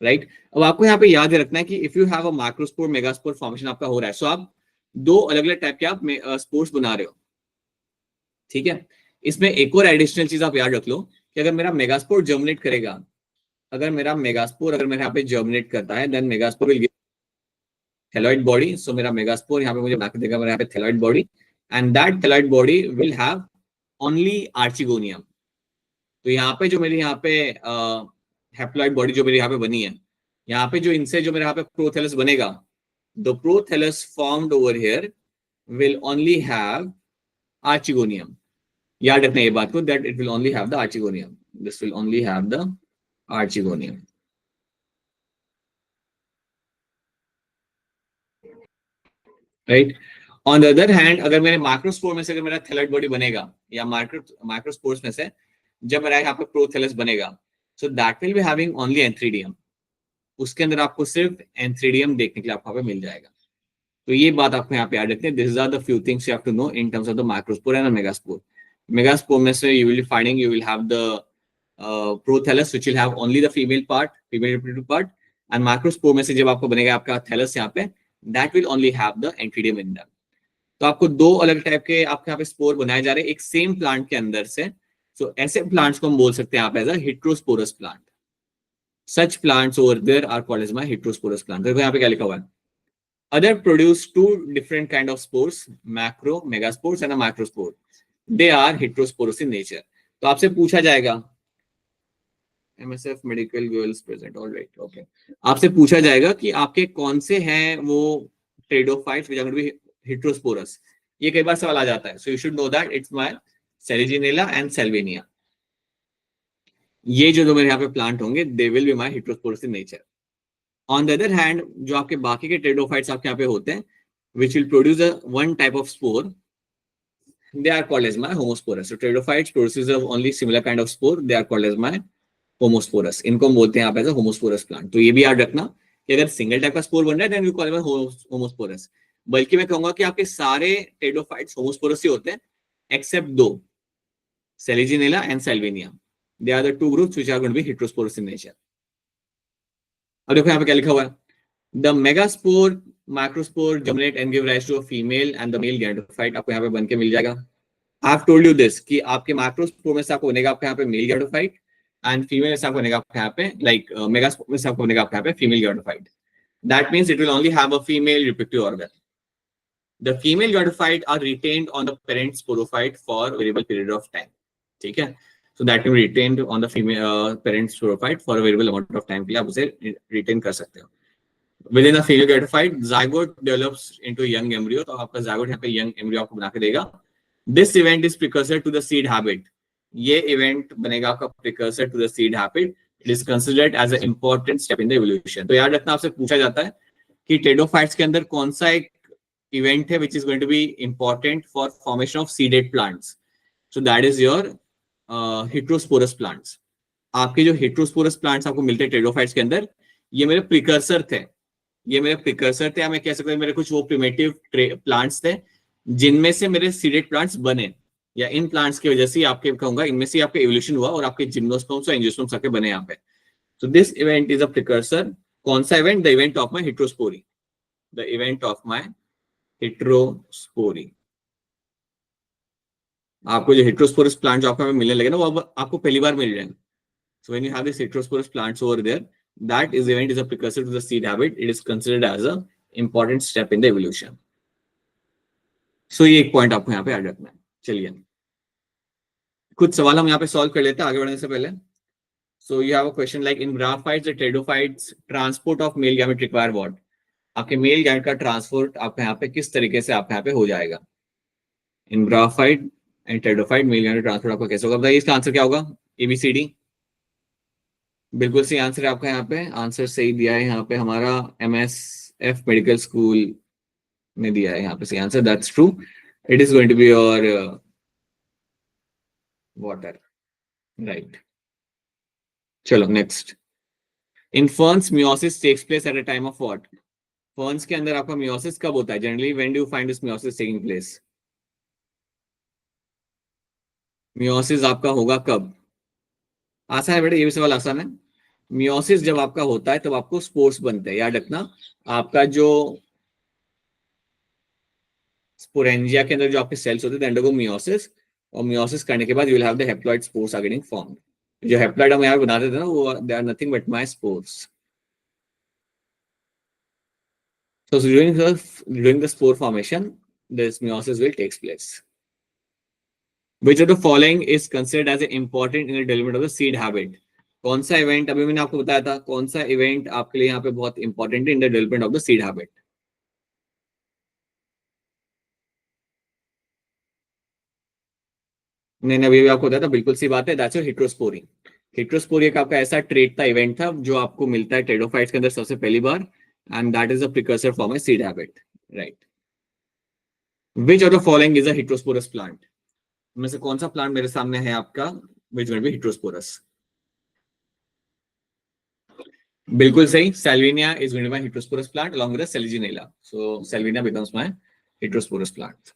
राइट। अब आपको यहाँ पे याद रखना है कि if you have a macrospore megaspore formation आपका हो रहा है, सो आप दो अलग अलग टाइप के आप स्पोर्स बना रहे हो, ठीक है। इसमें एक और एडिशनल चीज आप याद रख लो कि अगर मेरा मेगास्पोर जर्मिनेट करेगा, अगर मेरा मेगास्पोर अगर मेरे यहाँ पे जर्मिनेट करता है, then megaspore will give thalloid body. So मेरा मेगास्पोर यहाँ पे मुझे बना के देगा मेरे यहाँ पे thalloid body, and that thalloid body will have only archegonium. तो यहाँ पे जो मेरी यहाँ पे हैप्लॉइड बॉडी जो मेरी यहाँ पे बनी है, यहाँ पे जो इनसे जो मेरे यहाँ पे प्रोथैलस बनेगा, the prothallus formed over here will only have archegonium. याद रखना ये बात को, that it will only have the archegonium, this will only have the archegonium, right. On the other hand, अगर मेरे माइक्रोस्पोर में से अगर मेरा थैलॉइड बॉडी बनेगा, या माइक्रोस्पोर्स में से जब मेरा यहाँ पे प्रोथैलस बनेगा, so that will be having only antheridium. उसके अंदर आपको सिर्फ एंथ्रीडियम देखने के लिए आपको यहाँ पे मिल जाएगा। तो ये बात आपको यहाँ पे याद रखनी है। This are the few things you have to know in terms of the microspore and megaspore. Megaspore में से you will finding you will have the prothallus which will have only the female part, female reproductive part, and microspore में से जब आपको बनेगा आपका thallus यहाँ पे, that will only have the antheridium in that. तो आपको दो अलग टाइप के आपके यहाँ पे स्पोर बनाए जा रहे हैं एक सेम प्लांट के अंदर से। सो ऐसे प्लांट्स को हम बोल सकते हैं आप as a heterosporous plant. Such plants over there are called as my heterosporous plant. देखो यहाँ पे क्या लिखा हुआ है, other produce two different kind of spores, macro megaspores and a microspore. They are heterosporous in nature. तो आपसे पूछा जाएगा, MSF medical girls present, alright, okay. आपसे पूछा जाएगा कि आपके कौन से हैं वो pteridophytes which are going to be heterosporous. ये कई बार सवाल आ जाता है, so you should know that it's my Selaginella and Salvinia. ये जो मेरे यहाँ पे प्लांट होंगे, they will be my heterosporous in nature. On the other hand, जो आपके बाकी के टेरिडोफाइट्स आपके यहाँ पे होते हैं which will produce a one type of spore, they are called as my homosporous. So pteridophytes produces a only similar kind of spore, they are called as my homosporous. इनको हम बोलते हैं आप ऐसा homosporous plant। तो ये भी याद रखना कि अगर सिंगल टाइप का स्पोर बन रहा है, then we call it homosporous। बल्कि मैं कहूंगा कि आपके सारे टेरिडोफाइट्स होमोस्पोरस ही होते हैं एक्सेप्ट दो, Selaginella and Salvinia. They are the two groups which are going to be heterosporous in nature. अब देखो यहाँ पे क्या लिखा हुआ है, the megaspore microspore germinate and give rise to a female and the male gametophyte. आपको यहाँ पे बन के मिल जाएगा। I have told you this कि आपके माइक्रोस्पोर में से आपको बनेगा आपके यहाँ पे मेल गैमेटोफाइट, एंड फीमेल में से आपको बनेगा आपके यहाँ पे लाइक मेगास्पोर में से आपको बनेगा आपके यहाँ पे female gametophyte. That means it will only have a female reproductive organ. The female gametophyte are retained on the parent sporophyte for variable period of time, ठीक है। So that will be retained on the female parent sporophyte for a variable amount of time के लिए आप उसे retain कर सकते हो। Within a female gynophyte, zygote develops into young embryo। तो आपका zygote यहाँ पे young embryo आपको बना के देगा। This event is precursor to the seed habit। ये event बनेगा आपका precursor to the seed habit। It is considered as an important step in the evolution। तो याद रखना, आपसे पूछा जाता है कि टेरिडोफाइट्स के अंदर कौन सा एक event है which is going to be important for formation of seeded plants। So that is your heterosporous plants. आपके जो हेट्रोस्पोरस प्लांट्स आपको मिलते हैं टेरिडोफाइट्स के अंदर, ये मेरे प्रिकर्सर थे, ये मेरे प्रिकर्सर थे, या मैं कह सकता हूँ मेरे कुछ वो प्रिमिटिव प्लांट्स थे जिनमें से मेरे सीडेड प्लांट्स बने, या इन प्लांट्स की वजह से आपके कहूंगा इनमें से आपका एवोल्यूशन हुआ और आपके जिम्नोस्पर्म्स और एंजियोस्पर्म्स आके बने यहाँ पे। So this event is a precursor. कौन सा event? The event of my heterospory, the event of my heterospory. आपको जो हेट्रोस्पोरस प्लांट जो आपको मिलने लगे ना, वो अब आपको पहली बार मिल रहे हैं। So when you have this heterosporous plants over there, that is event is a precursor to the seed habit. It is considered as a important step in the evolution. So ये एक पॉइंट आपको यहाँ पे याद रखना है। चलिए कुछ सवाल हम यहाँ पे सॉल्व कर लेते हैं आगे बढ़ने से पहले। So you have a question like in graphites, the pteridophytes transport of male gamete require what? आपके मेल गैमेट का ट्रांसपोर्ट आपके यहाँ पे किस तरीके से आपके यहाँ पे हो जाएगा? In bryophyte and pteridophyte male gamete transport आपका कैसे होगा? बताइए इसका आंसर क्या होगा? ABCD। बिल्कुल सही आंसर है आपका यहाँ पे। आंसर सही दिया है यहाँ पे हमारा MSF मेडिकल स्कूल ने दिया है यहाँ पे सही answer. That's true, it is going to be your water, right. चलो next. In ferns meiosis takes place at a time of what? Ferns के अंदर आपका मियोसिस कब होता है generally? When do you find this meiosis taking place? Meiosis आपका होगा कब? आसान है बेटा, ये भी सवाल आसान है। मियोसिस जब आपका होता है तब आपको स्पोर्स बनते हैं, याद रखना। आपका जो स्पोरेंजिया के अंदर जो आपके सेल्स होते हैं, अंडरगो मियोसिस, और मियोसिस करने के बाद you will have the haploid spores are getting formed. जो हेप्लॉइड हम यहाँ पे बनाते थे ना, वो they are nothing but my spores. So during the spore formation, this meiosis will takes place. Which of the following is considered as important in the development of the seed habit? कौन सा event, अभी मैंने आपको बताया था, कौन सा event आपके लिए यहाँ पे बहुत इंपॉर्टेंट है in the development of the seed habit? मैंने अभी भी आपको बताया था, बिल्कुल सी बात है, दैट्स योर हिट्रोस्पोरी। हिट्रोस्पोरी एक आपका ऐसा ट्रेट था, इवेंट था, जो आपको मिलता है टेरिडोफाइट्स के अंदर सबसे पहली बार, and that is a precursor for my seed habit, right. Which of the following is a heterosporous plant? में से कौन सा प्लांट मेरे सामने है आपका विच विल बी हिट्रोस्पोरस? बिल्कुल सही, Salvinia is going to be my heterosporous plant along with the Seliginella. So Salvinia becomes my heterosporous plant.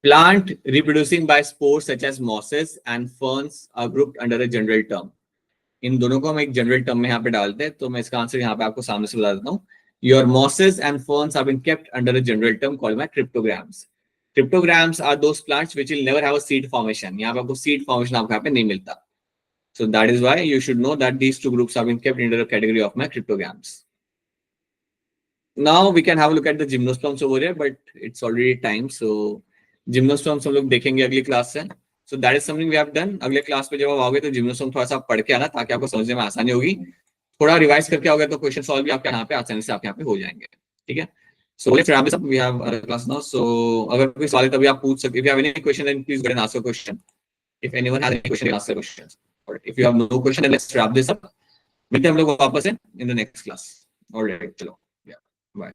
Plant reproducing by spores such as mosses and ferns are grouped under a general term. इन दोनों को हम एक general term में यहाँ पे डालते हैं, तो मैं इसका आंसर यहाँ पे आपको सामने से बता देता हूँ. Your mosses and ferns have been kept under a general term called by cryptograms. Cryptograms are those plants which will never have a seed formation. यहाँ पे आपको seed formation आपको यहाँ पे नहीं मिलता. So that is why you should know that these two groups have been kept under the category of my cryptograms. Now we can have a look at the gymnosperms over here, but it's already time. So gymnosperms हम लोग देखेंगे अगली class से. So that is something we have done. अगले class पे जब आप आओगे तो जिम्नोस्पर्म थोड़ा सा पढ़ के आना, ताकि आपको समझने में आसानी होगी. थोड़ा रिवाइज करके आओगे तो क्वेश्चन सॉल्व भी आपके यहाँ पे आसानी से आपके यहाँ पे हो जाएंगे. ठीक है. So let's wrap this up. We have a class now. So अगर कोई सवाल है तभी आप पूछ सकते. If you have any question, then please go ahead and ask your question. If anyone has any question, you ask their questions. Or if you have no question, then let's wrap this up. मिलते हैं हम लोग वापस in the next class. All right, चलो. Yeah. Bye.